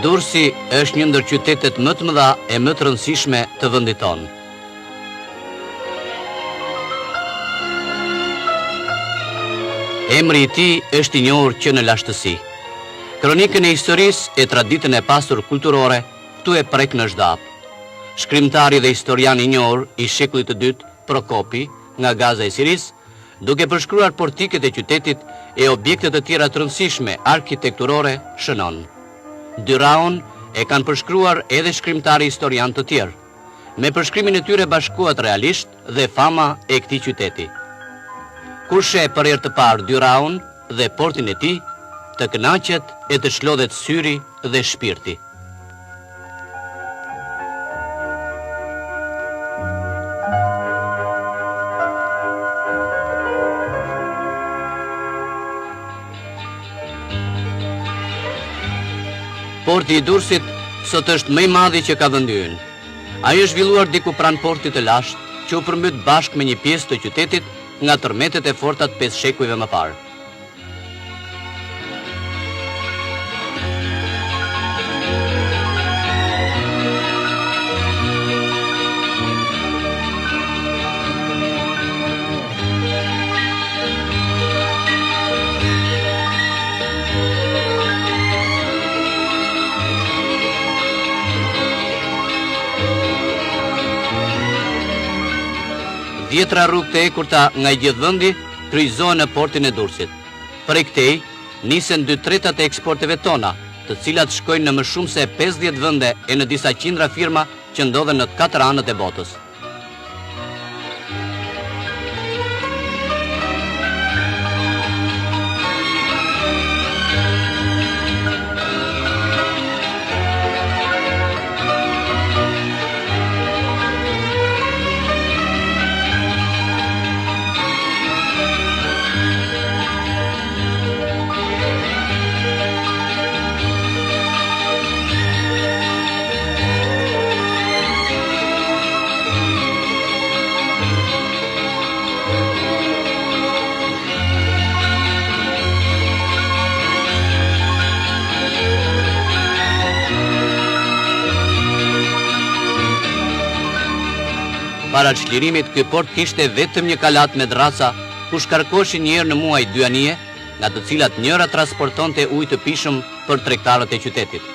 Durrësi është një ndër qytetet më të mëdha e më të rëndësishme të vendit tonë. Emri i tij është i njohur që në lashtësi. Kronikën e historisë e traditën e pasur kulturore këtu e prek në çdo hap. Shkrimtari dhe historian i njohur i shekullit të dytë, Prokopi, nga Gaza e Siris, duke përshkruar portiket e qytetit e objektet të tjera të rëndësishme arkitekturore, shënon: Dyraun e kanë përshkruar edhe shkrimtari historian të tjerë. Me përshkrimin e tyre bashkohet realisht dhe fama e këtij qyteti. Kur sheh për herë të parë Dyraun dhe portin e tij, të kënaqet e të shlodhet syri dhe shpirti. Porti i Durrësit sot është më i madhi që ka vendi ynë. Ai është zhvilluar diku pranë portit të lashtë, që u përmbyt bashkë me një pjesë të qytetit nga tërmetet e forta të 5 shekujve më parë. Dhjetra rrugë të ekurta nga i gjithë vendi kryqëzohen në portin e Durrësit. Prej këtej nisen 2/3 e eksporteve tona, të cilat shkojnë në më shumë se 50 vende e në disa qindra firma që ndodhen në 4 anët e botës. Para çlirimit, ky port kishte vetëm një kalat me draca, ku shkarkoshin një herë në muaj 2 anije, nga të cilat njëra transportonte ujë të pishëm për tregtarët e qytetit.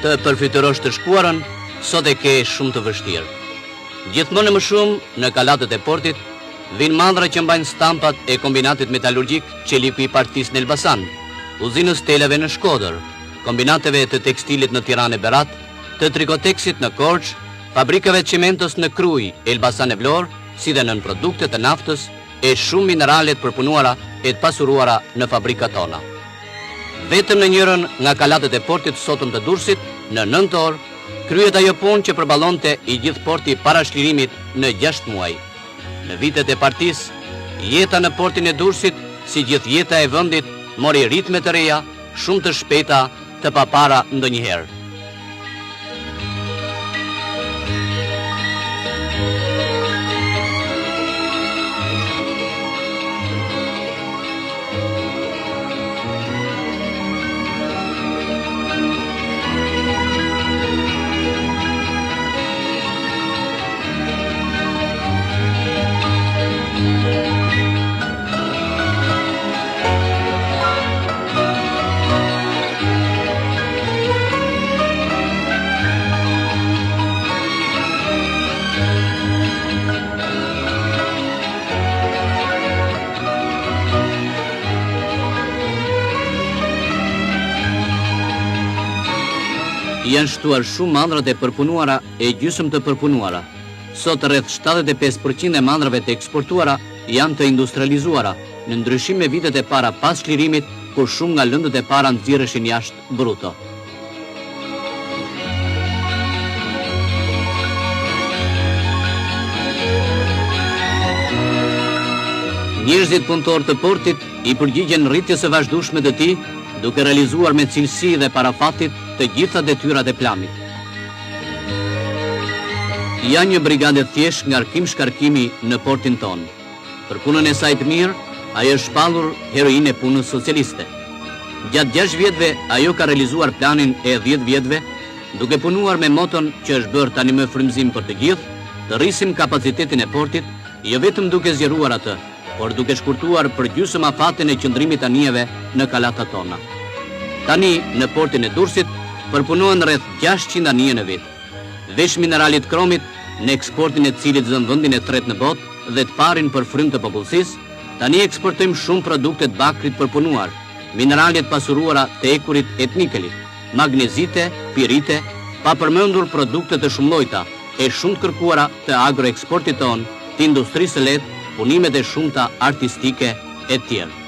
Të përfiturosh të shkuarën, sot e ke shumë të vështirë. Gjithmonë më shumë në kalatët e portit vinë mandra që mbajnë stampat e kombinatit metalurgjik Çeliku i Partisë në Elbasan, uzinës televe në Shkodër, kombinateve të tekstilit në Tiranë e Berat, të trikoteksit në Korçë, fabrikave të çimentos në Krujë, Elbasan e Vlorë, si dhe nën produktet të naftës e shumë mineralet përpunuara e të pasuruara në fabrikat tona. Vetëm në njërën nga kalatët e portit sotëm të Durrësit, në 9 orë, kryet ajo punë që përballonte i gjithë porti para shlirimit në 6 muaj. Në vitet e partisë, jeta në portin e Durrësit, si gjithë jeta e vendit, mori ritme të reja, shumë të shpejta, të papara ndonjëherë. Janë shtuar shumë mandrat e përpunuara e gjysmë të përpunuara. Sot rreth 75% e mandrave të eksportuara janë të industrializuara, në ndryshim me vitet e para pas çlirimit, kur shumë nga lëndët e para nxirreshin jashtë bruto. Njerëzit punëtor të portit i përgjigjen rritjes së vazhdueshme të tij, duke realizuar me cilësi dhe parafatit të gjitha detyrat e planit. Janë një brigadë thjesht ngarkim-shkarkimi në portin tonë. Për punën e saj të mirë, ajo është shpallur heroinë e punës socialiste. Gjatë 6 vjetëve ajo ka realizuar planin e 10 vjetëve, duke punuar me moton që është bërë tani më frymëzim për të gjithë, të rrisim kapacitetin e portit, jo vetëm duke zgjeruar atë, por duke shkurtuar për gjysmë afatin e qëndrimit të anijeve në kalatat tona. Tani, në portin e Durrësit, përpunohen rreth 600 anije në vit. Vesh mineralit kromit, në eksportin e cilit zën vendin e tretë në botë dhe të parin për frymë të popullsisë, tani eksportojmë shumë produkte të bakrit përpunuar, mineralet pasuruara të ekurit e të nikelit, magnezite, pirite, pa përmendur produkte të shumëllojta e shumë të kërkuara të agroeksportit ton, të industrisë së lehtë, punimet e shumta artistike e tjerë.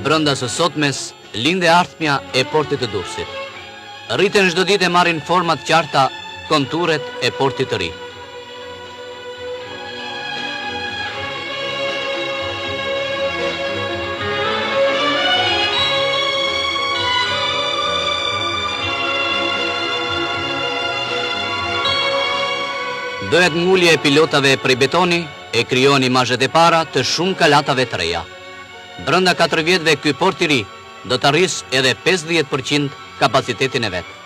Brenda së sotmes, linde ardhmja e portit të Durrësit. Rriten çdo ditë e marrin forma të qarta konturet e portit të ri. Bëhet ngulje e pilotave prej betoni e krijon imazhet e para të shumë kalatave të reja. Brenda 4 vjetëve ky port i ri do të arrisë edhe 50% kapacitetin e vet.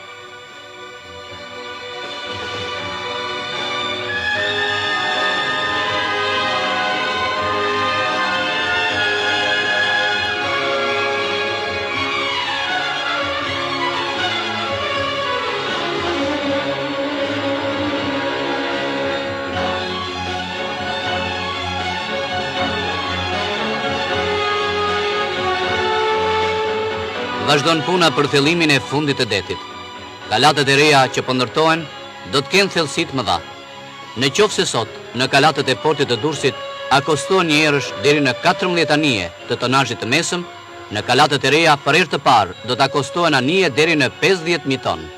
Vazhdon puna për thellimin e fundit të detit. Kalatet e reja që po ndërtohen do të kenë thellësi të mëdha. Në qoftë se sot, në kalatet e portit të Durrësit akostohen një erësh deri në 14 anije të tonazhit të mesëm, në kalatet e reja për herë të parë do të akostohen anije deri në 50.000 tonë.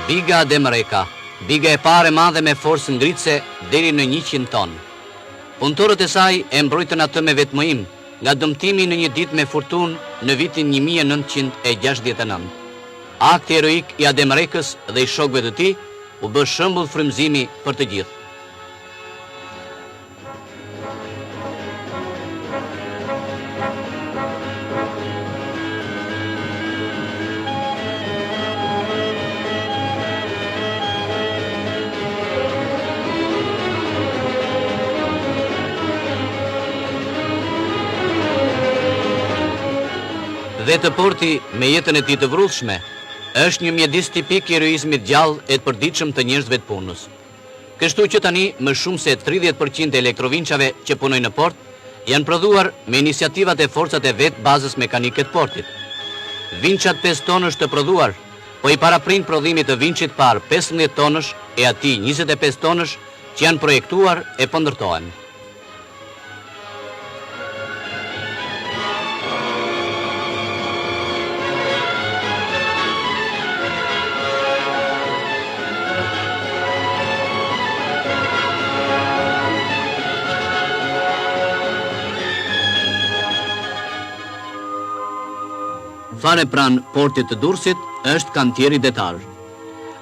Biga de Mreka, biga e parë e madhe me forcë ngritëse deri në 100 tonë. Punëtorët e saj e mbrojtën atë me vetmëim nga dëmtimi në një ditë me furtunë në vitin 1969. Akti heroik i Ademrekës dhe i shokëve të tij u bë shembull frymëzimi për të gjithë. Dhe të porti, me jetën e tij të vrrullshme, është një mjedis tipik i heroizmit gjallë e të përditshëm të njerëzve të punës. Kështu që tani më shumë se 30% e elektrovinçave që punojnë në port janë prodhuar me iniciativat e forcat e vet bazës mekanike të portit. Vinçat 5 tonësh të prodhuar, po i paraprind prodhimit të vinçit par 15 tonësh e atij 25 tonësh që janë projektuar e po ndërtohen. Fare pran portit të Durrësit është kantieri detar.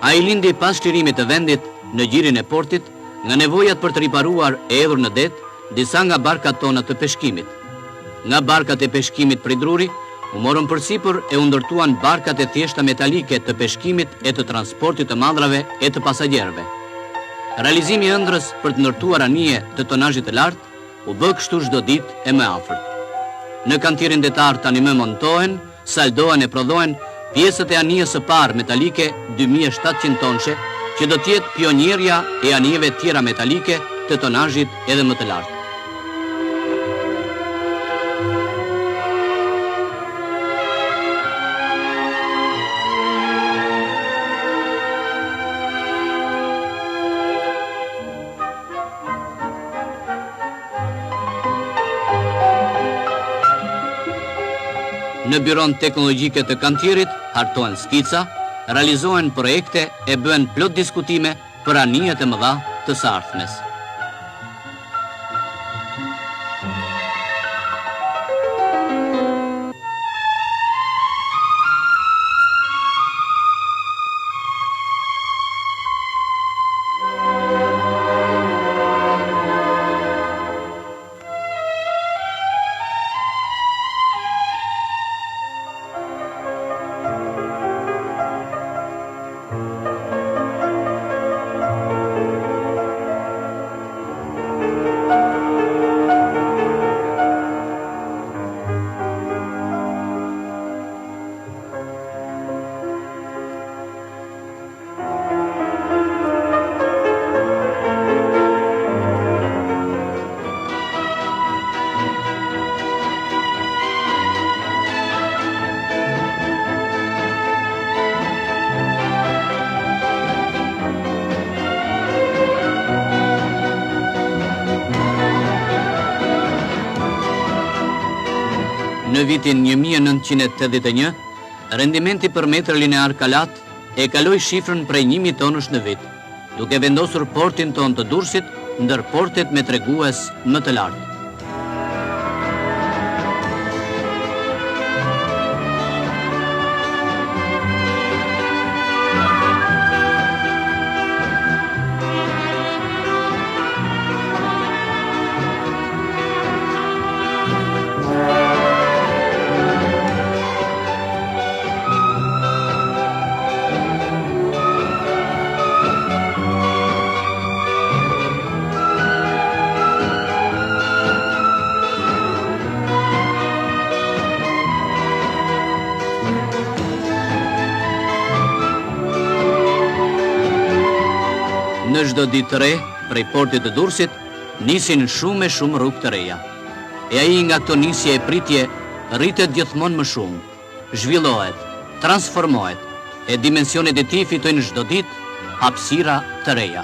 Ai lindi pas çlirimit të vendit në gjirin e portit, nga nevojat për të riparuar e hedhur në det disa nga barkat tona të peshkimit. Nga barkat e peshkimit prej Druri, u morën përsipër e u ndërtuan barkat e thjeshta metalike të peshkimit e të transportit të madrave e të pasagjerëve. Realizimi i ëndrrës për të ndërtuar anije të tonazhit të lartë u bë kështu çdo ditë e më afërt. Në kantierin detar tani më montohen, saldohen e prodhohen pjesët e anijes së parë metalike 2700 tonëshe, që do të jetë pionierja e anijeve tjera metalike të tonazhit edhe më të lartë. Në byron teknologjike të kantierit hartohen skica, realizohen projekte e bëhen plot diskutime për anijet e mëdha të së ardhmes. Në vitin 1981, rendimenti për metër linear kalat e kaloi shifrën prej 1000 tonësh në vit, duke vendosur portin ton të Durrësit ndër portet me tregues më të lartë. Në çdo ditë të re, prej portit të Durrësit, nisin shumë rrugë të reja. E ai nga këto nisje e pritje rritet gjithmonë më shumë, zhvillohet, transformohet, e dimensionet e tij fitojnë çdo ditë hapësira të reja.